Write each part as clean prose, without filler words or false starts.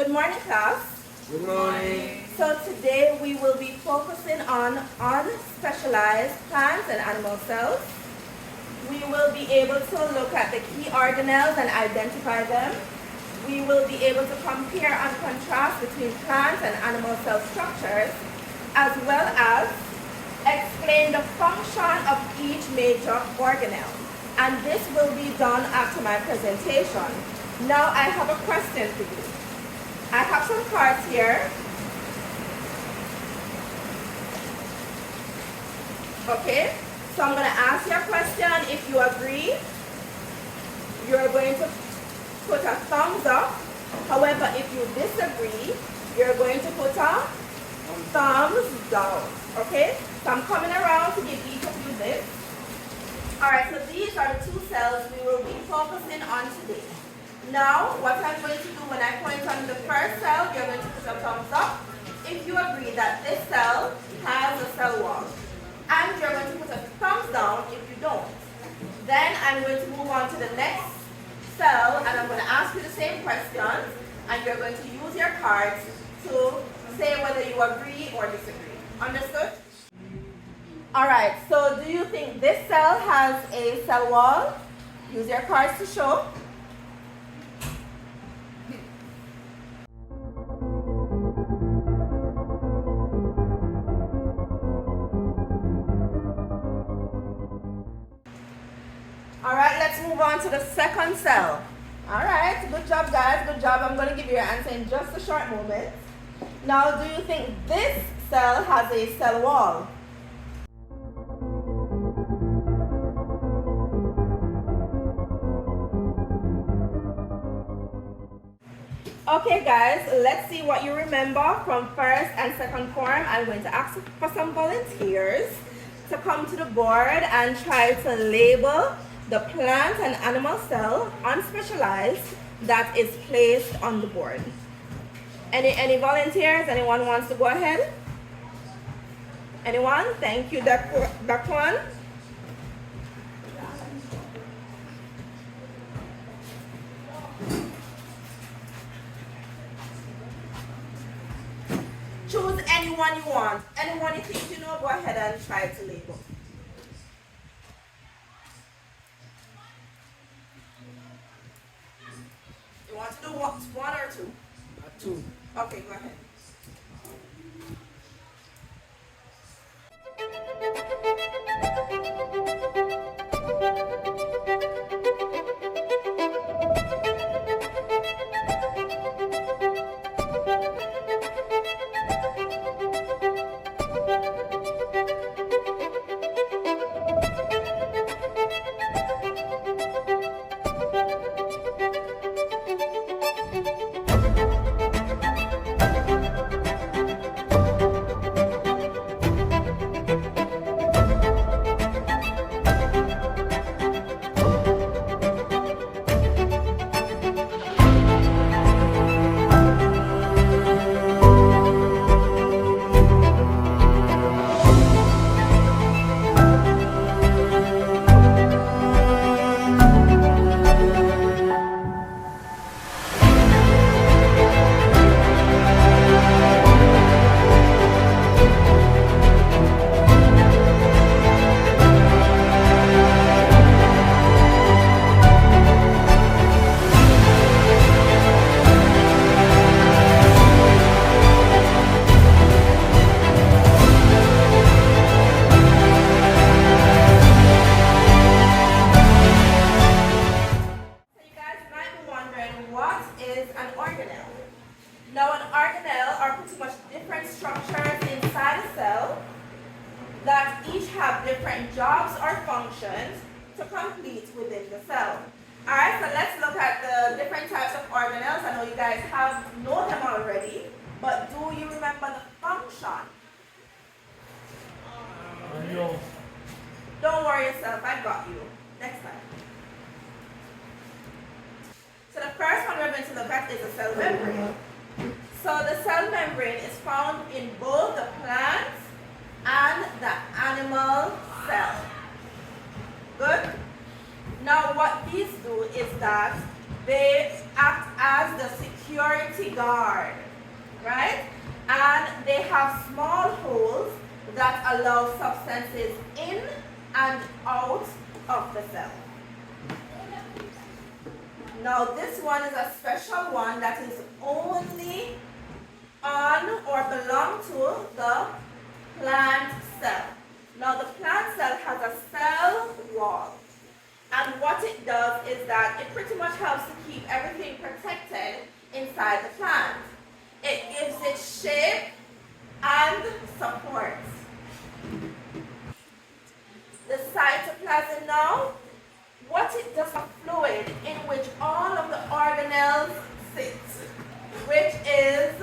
Good morning, class. Good morning. So today we will be focusing on unspecialized plants and animal cells. We will be able to look at the key organelles and identify them. We will be able to compare and contrast between plant and animal cell structures, as well as explain the function of each major organelle. And this will be done after my presentation. Now I have a question for you. I have some cards here. Okay, so I'm going to ask you a question. If you agree, you're going to put a thumbs up. However, if you disagree, you're going to put a thumbs down. Okay, so I'm coming around to give each of you this. Alright, so these are the two cells we will be focusing on today. Now, what I'm going to do when I point on the first cell, you're going to put a thumbs up if you agree that this cell has a cell wall. And you're going to put a thumbs down if you don't. Then I'm going to move on to the next cell, and I'm going to ask you the same questions, and you're going to use your cards to say whether you agree or disagree. Understood? Alright, so do you think this cell has a cell wall? Use your cards to show. Alright, let's move on to the second cell. Alright, good job guys, good job. I'm going to give you your answer in just a short moment. Now, do you think this cell has a cell wall? Okay guys, let's see what you remember from first and second form. I'm going to ask for some volunteers to come to the board and try to label the plant and animal cell unspecialized that is placed on the board. Any volunteers? Anyone wants to go ahead? Anyone? Thank you, Dr. One. Choose anyone you want. Anyone you think you know, go ahead and try to label. You want to do one or two? Two. Okay, go ahead. Now an organelle are pretty much different structures inside a cell that each have different jobs or functions to complete within the cell. Alright, so let's look at the different types of organelles. I know you guys know them already, but do you remember the function? No. Don't worry yourself, I got you. Next time. So the first one we're going to look at is the cell membrane. So the cell membrane is found in both the plant and the animal cell. Good? Now what these do is that they act as the secure security guard, right? And they have small holes that allow substances in and out of the cell. Now this one is a special one that is only on or belong to the plant cell. Now the plant cell has a cell wall. And what it does is that it pretty much helps to keep everything protected inside the plant. It gives it shape and supports. The cytoplasm now, what it does is a fluid in which all of the organelles sit, which is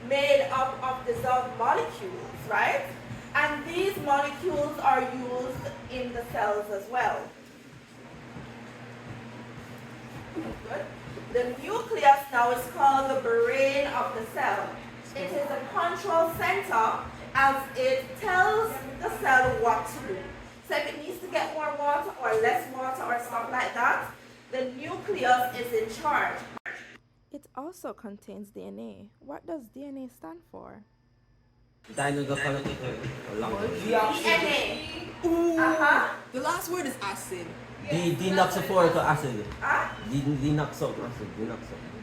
made up of dissolved molecules, right? And these molecules are used in the cells as well. Good. The nucleus now is called the brain of the cell. It is a control center as it tells the cell what to do. So if it needs to get more water or less water or stuff like that, the nucleus is in charge. It also contains DNA. What does DNA stand for? Dinogaphilic DNA. The last word is acid. Deoxyphoric acid. Huh?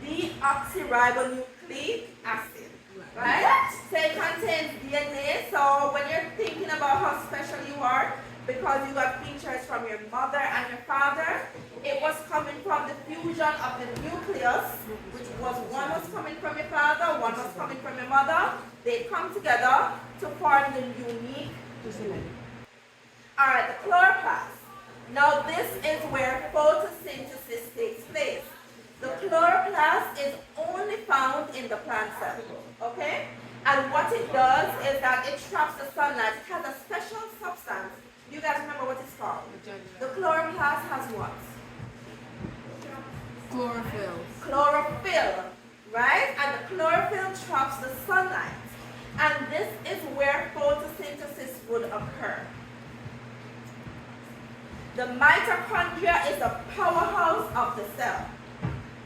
Deoxyribonucleic acid. Right? So it contains DNA. So when you're thinking about how special you are, because you got features from your mother and your father, it was coming from the fusion of the nucleus, which was one was coming from your father, one was coming from your mother. They come together to form the unique. Alright, the chloroplast. Now this is where photosynthesis takes place. The chloroplast is only found in the plant cell, okay? And what it does is that it traps the sunlight. It has a special substance. You guys remember what it's called? The chloroplast has what? Chlorophyll. Chlorophyll, right? And the chlorophyll traps the sunlight. And this is where photosynthesis would occur. The mitochondria is the powerhouse of the cell.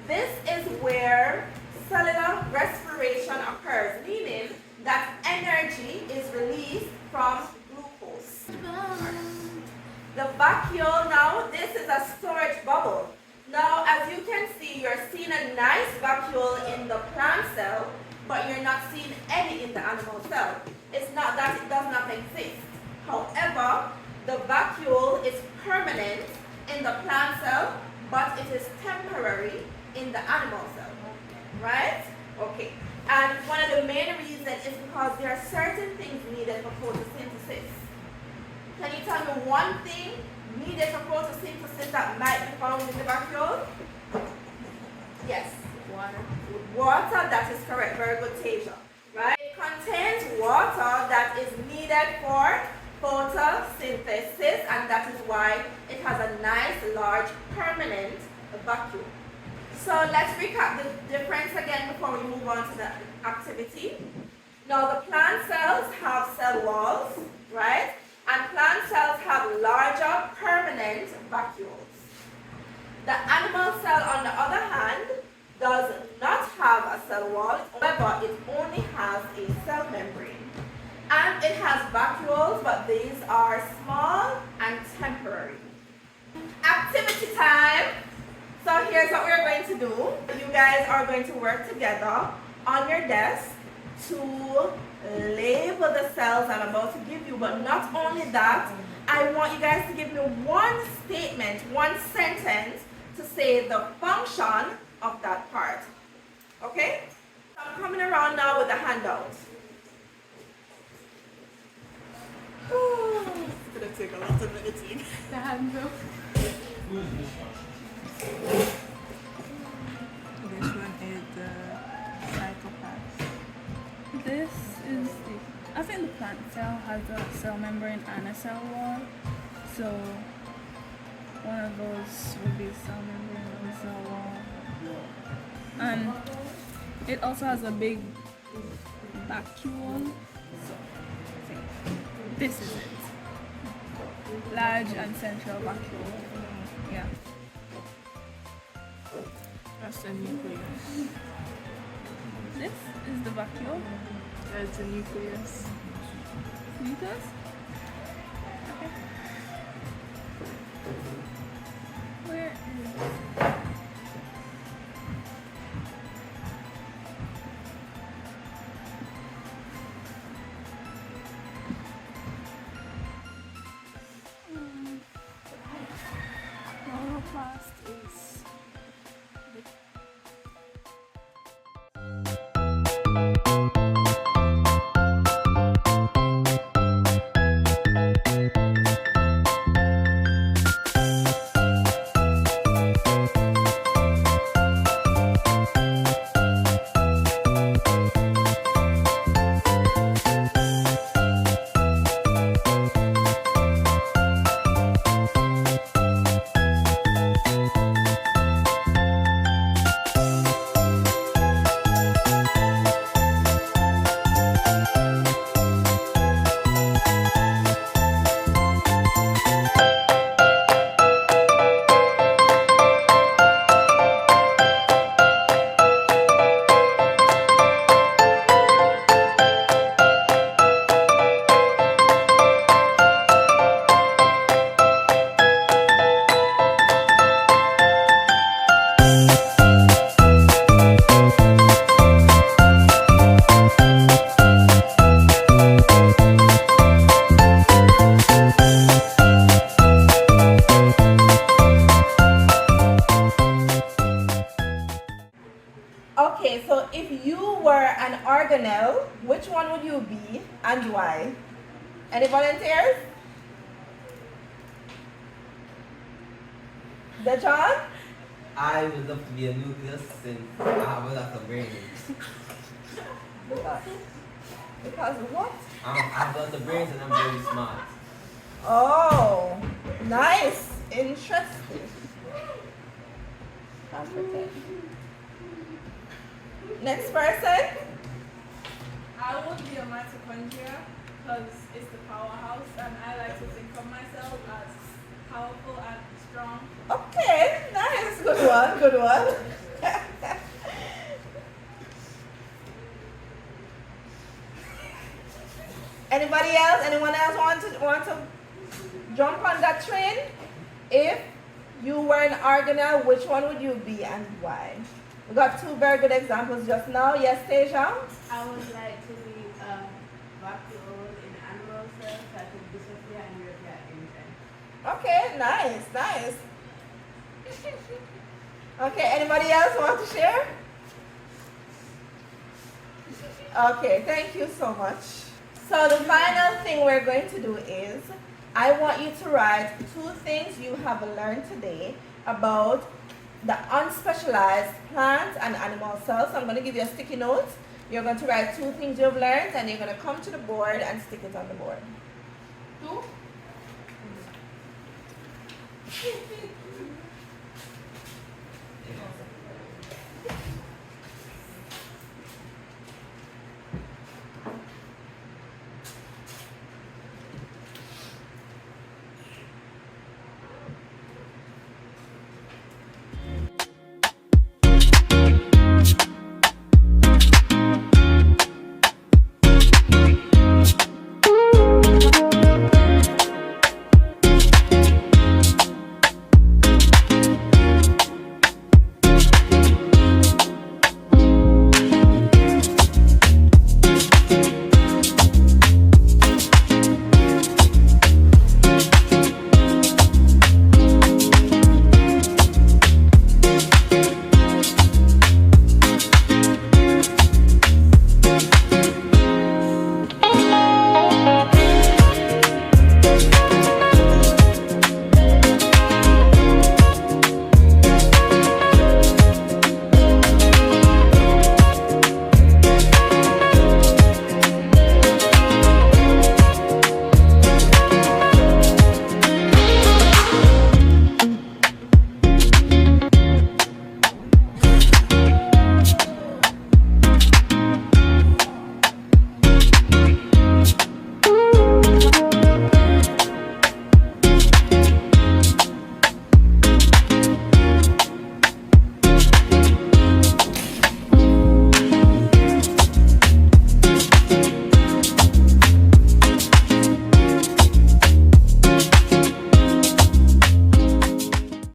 This is where cellular respiration occurs, meaning that energy is released from glucose. The vacuole now, this is a storage bubble. Now, as you can see, you're seeing a nice vacuole in the plant cell, but you're not seeing any in the animal cell. It's not that it does not exist. However, the vacuole is permanent in the plant cell, but it is temporary in the animal cell, right? Okay. And one of the main reasons is because there are certain things needed for photosynthesis. Can you tell me one thing needed for photosynthesis that might be found in the vacuole? Yes. Water. Water, that is correct. Very good, Tasia. Right? It contains water that is needed for photosynthesis, and that is why it has a nice, large, permanent vacuole. So let's recap the difference again before we move on to the activity. Now the plant cells have cell walls, right? And plant cells have larger, permanent vacuoles. The animal cell, on the other hand, does not have a cell wall. However, it only has a cell membrane. And it has vacuoles, but these are small and temporary. Activity time. So here's what we're going to do. You guys are going to work together on your desk to label the cells I'm about to give you. But not only that, I want you guys to give me one statement, one sentence to say the function of that part. Okay? So I'm coming around now with the handout. It's gonna take a lot of editing. The handle. This one is the cytoplasm. This is the, I think the plant cell has a cell membrane and a cell wall. So one of those would be cell membrane and cell wall. And it also has a big vacuole. So I think this is it. Large and central vacuole. Yeah. That's the nucleus. is the vacuole? That's the nucleus. Nucleus? Okay. Where is... Chloroplast is... Okay, so if you were an organelle, which one would you be and why? Any volunteers? John? I would love to be a nucleus since I have a lot of brains. Because what? I have a lot of brains and I'm very smart. Oh, nice. Interesting. Competent. Next person? I would be a mitochondria because it's the powerhouse and I like to think of myself as powerful and strong. Okay, nice. Good one, good one. Anybody else? Anyone else want to jump on that train? If you were an organelle, which one would you be and why? We got two very good examples just now. Yes, Teja? I would like to be vacuole in animal cells that could disappear and reappear anytime. Okay, nice, nice. Okay, anybody else want to share? Okay, thank you so much. So the final thing we're going to do is, I want you to write 2 things you have learned today about the unspecialized plant and animal cells. So I'm going to give you a sticky note. You're going to write 2 things you've learned and you're going to come to the board and stick it on the board. 2?